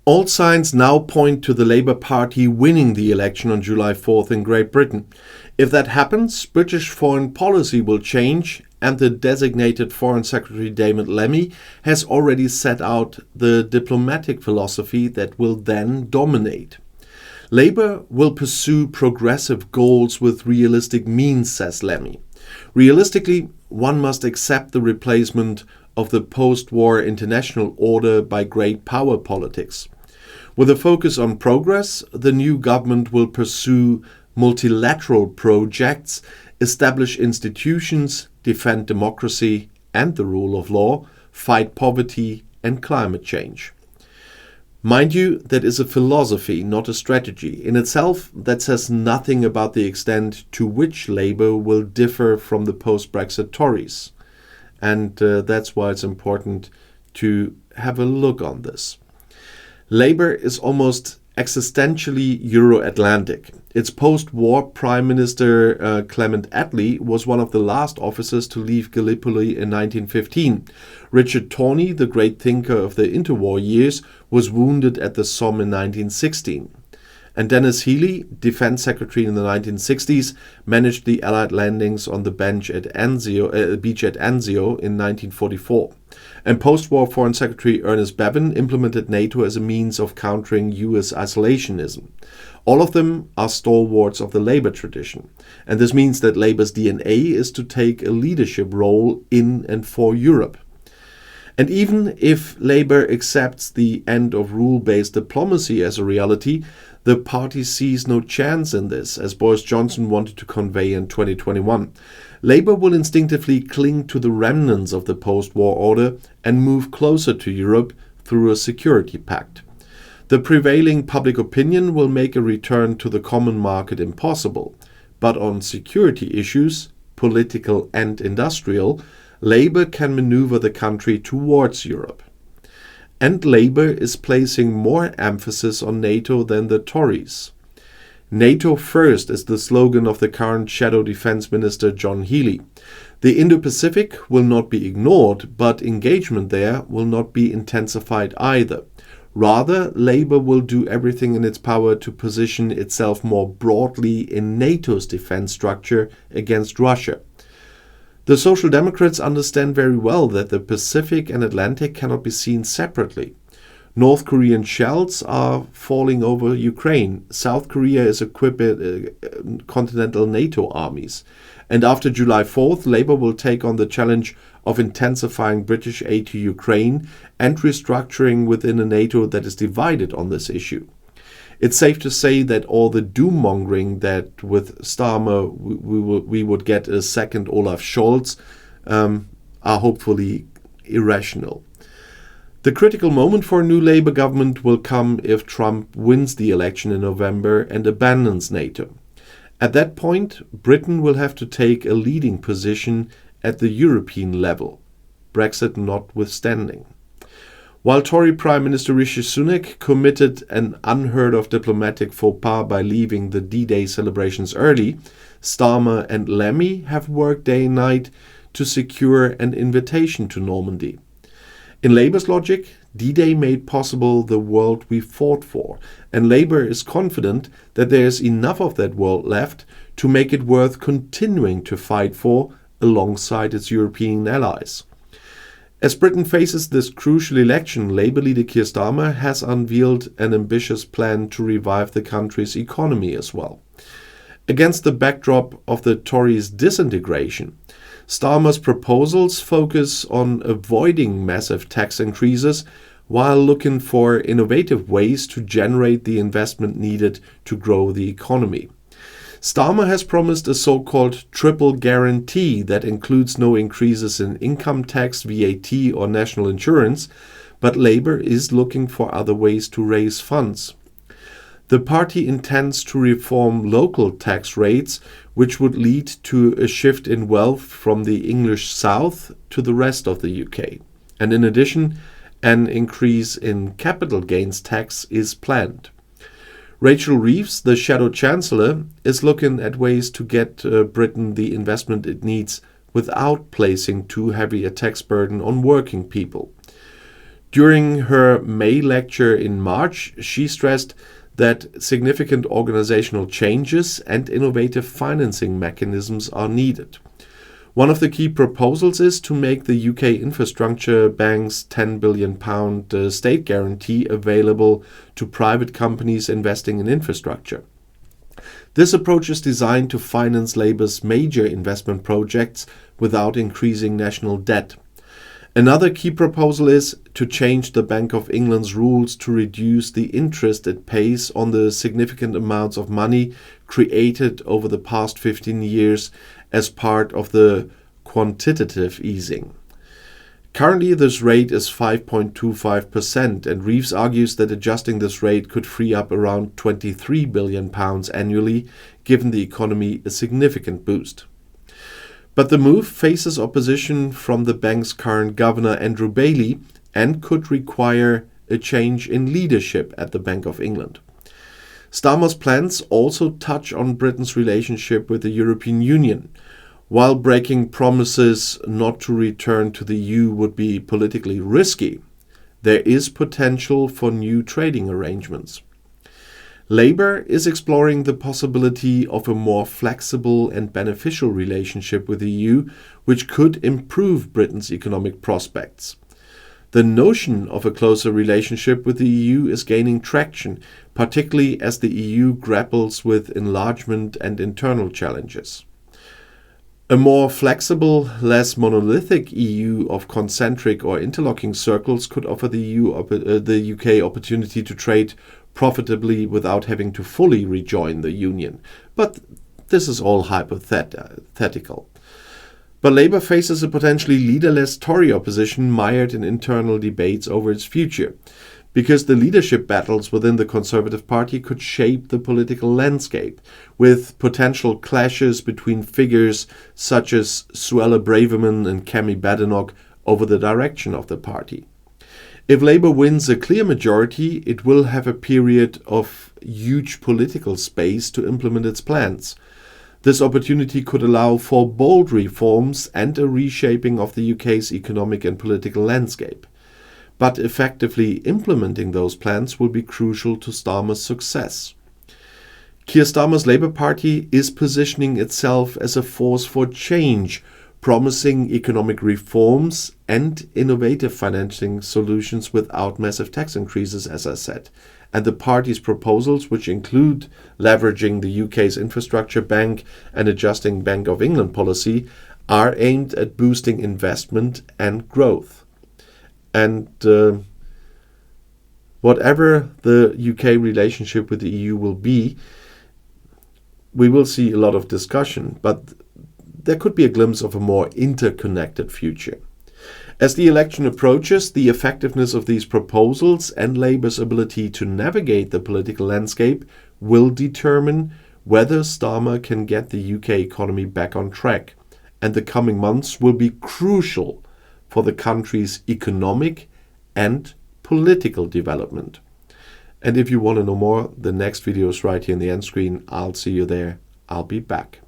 All signs now point to the Labour Party winning the election on July 4th in Great Britain. If that happens, British foreign policy will change, and the designated Foreign Secretary David Lammy has already set out the diplomatic philosophy that will then dominate. Labour will pursue progressive goals with realistic means, says Lammy. Realistically, one must accept the replacement of the post-war international order by great power politics. With a focus on progress, the new government will pursue multilateral projects, establish institutions, defend democracy and the rule of law, fight poverty and climate change. Mind you, that is a philosophy, not a strategy. In itself, that says nothing about the extent to which Labour will differ from the post-Brexit Tories. And that's why it's important to have a look on this. Labour is almost existentially Euro-Atlantic. Its post-war Prime Minister Clement Attlee was one of the last officers to leave Gallipoli in 1915. Richard Tawney, the great thinker of the interwar years, was wounded at the Somme in 1916. And Dennis Healey, Defence Secretary in the 1960s, managed the Allied landings on the beach at Anzio in 1944. And post-war Foreign Secretary Ernest Bevin implemented NATO as a means of countering US isolationism. All of them are stalwarts of the Labour tradition. And this means that Labour's DNA is to take a leadership role in and for Europe. And even if Labour accepts the end of rule-based diplomacy as a reality, the party sees no chance in this, as Boris Johnson wanted to convey in 2021. Labour will instinctively cling to the remnants of the post-war order and move closer to Europe through a security pact. The prevailing public opinion will make a return to the common market impossible. But on security issues, political and industrial, Labour can maneuver the country towards Europe. And Labour is placing more emphasis on NATO than the Tories. NATO first is the slogan of the current Shadow Defence Minister John Healey. The Indo-Pacific will not be ignored, but engagement there will not be intensified either. Rather, Labour will do everything in its power to position itself more broadly in NATO's defence structure against Russia. The Social Democrats understand very well that the Pacific and Atlantic cannot be seen separately. North Korean shells are falling over Ukraine. South Korea is equipping continental NATO armies. And after July 4th, Labour will take on the challenge of intensifying British aid to Ukraine and restructuring within a NATO that is divided on this issue. It's safe to say that all the doom-mongering that with Starmer we would get a second Olaf Scholz are hopefully irrational. The critical moment for a new Labour government will come if Trump wins the election in November and abandons NATO. At that point, Britain will have to take a leading position at the European level, Brexit notwithstanding. While Tory Prime Minister Rishi Sunak committed an unheard-of diplomatic faux pas by leaving the D-Day celebrations early, Starmer and Lammy have worked day and night to secure an invitation to Normandy. In Labour's logic, D-Day made possible the world we fought for, and Labour is confident that there is enough of that world left to make it worth continuing to fight for alongside its European allies. As Britain faces this crucial election, Labour leader Keir Starmer has unveiled an ambitious plan to revive the country's economy as well. Against the backdrop of the Tories' disintegration, Starmer's proposals focus on avoiding massive tax increases while looking for innovative ways to generate the investment needed to grow the economy. Starmer has promised a so-called triple guarantee that includes no increases in income tax, VAT or national insurance, but Labour is looking for other ways to raise funds. The party intends to reform local tax rates, which would lead to a shift in wealth from the English South to the rest of the UK. And in addition, an increase in capital gains tax is planned. Rachel Reeves, the Shadow Chancellor, is looking at ways to get Britain the investment it needs without placing too heavy a tax burden on working people. During her May lecture in March, she stressed that significant organizational changes and innovative financing mechanisms are needed. One of the key proposals is to make the UK Infrastructure Bank's £10 billion state guarantee available to private companies investing in infrastructure. This approach is designed to finance Labour's major investment projects without increasing national debt. Another key proposal is to change the Bank of England's rules to reduce the interest it pays on the significant amounts of money created over the past 15 years as part of the quantitative easing. Currently, this rate is 5.25%, and Reeves argues that adjusting this rate could free up around £23 billion annually, giving the economy a significant boost. But the move faces opposition from the bank's current governor, Andrew Bailey, and could require a change in leadership at the Bank of England. Starmer's plans also touch on Britain's relationship with the European Union. While breaking promises not to return to the EU would be politically risky, there is potential for new trading arrangements. Labour is exploring the possibility of a more flexible and beneficial relationship with the EU, which could improve Britain's economic prospects. The notion of a closer relationship with the EU is gaining traction, particularly as the EU grapples with enlargement and internal challenges. A more flexible, less monolithic EU of concentric or interlocking circles could offer the UK opportunity to trade profitably without having to fully rejoin the Union. But this is all hypothetical. But Labour faces a potentially leaderless Tory opposition mired in internal debates over its future, because the leadership battles within the Conservative Party could shape the political landscape, with potential clashes between figures such as Suella Braverman and Kemi Badenoch over the direction of the party. If Labour wins a clear majority, it will have a period of huge political space to implement its plans. This opportunity could allow for bold reforms and a reshaping of the UK's economic and political landscape. But effectively implementing those plans will be crucial to Starmer's success. Keir Starmer's Labour Party is positioning itself as a force for change, promising economic reforms and innovative financing solutions without massive tax increases, as I said. And the party's proposals, which include leveraging the UK's infrastructure bank and adjusting Bank of England policy, are aimed at boosting investment and growth. And whatever the UK relationship with the EU will be, we will see a lot of discussion, but there could be a glimpse of a more interconnected future. As the election approaches, the effectiveness of these proposals and Labour's ability to navigate the political landscape will determine whether Starmer can get the UK economy back on track, and the coming months will be crucial for the country's economic and political development. And if you want to know more, the next video is right here in the end screen. I'll see you there. I'll be back.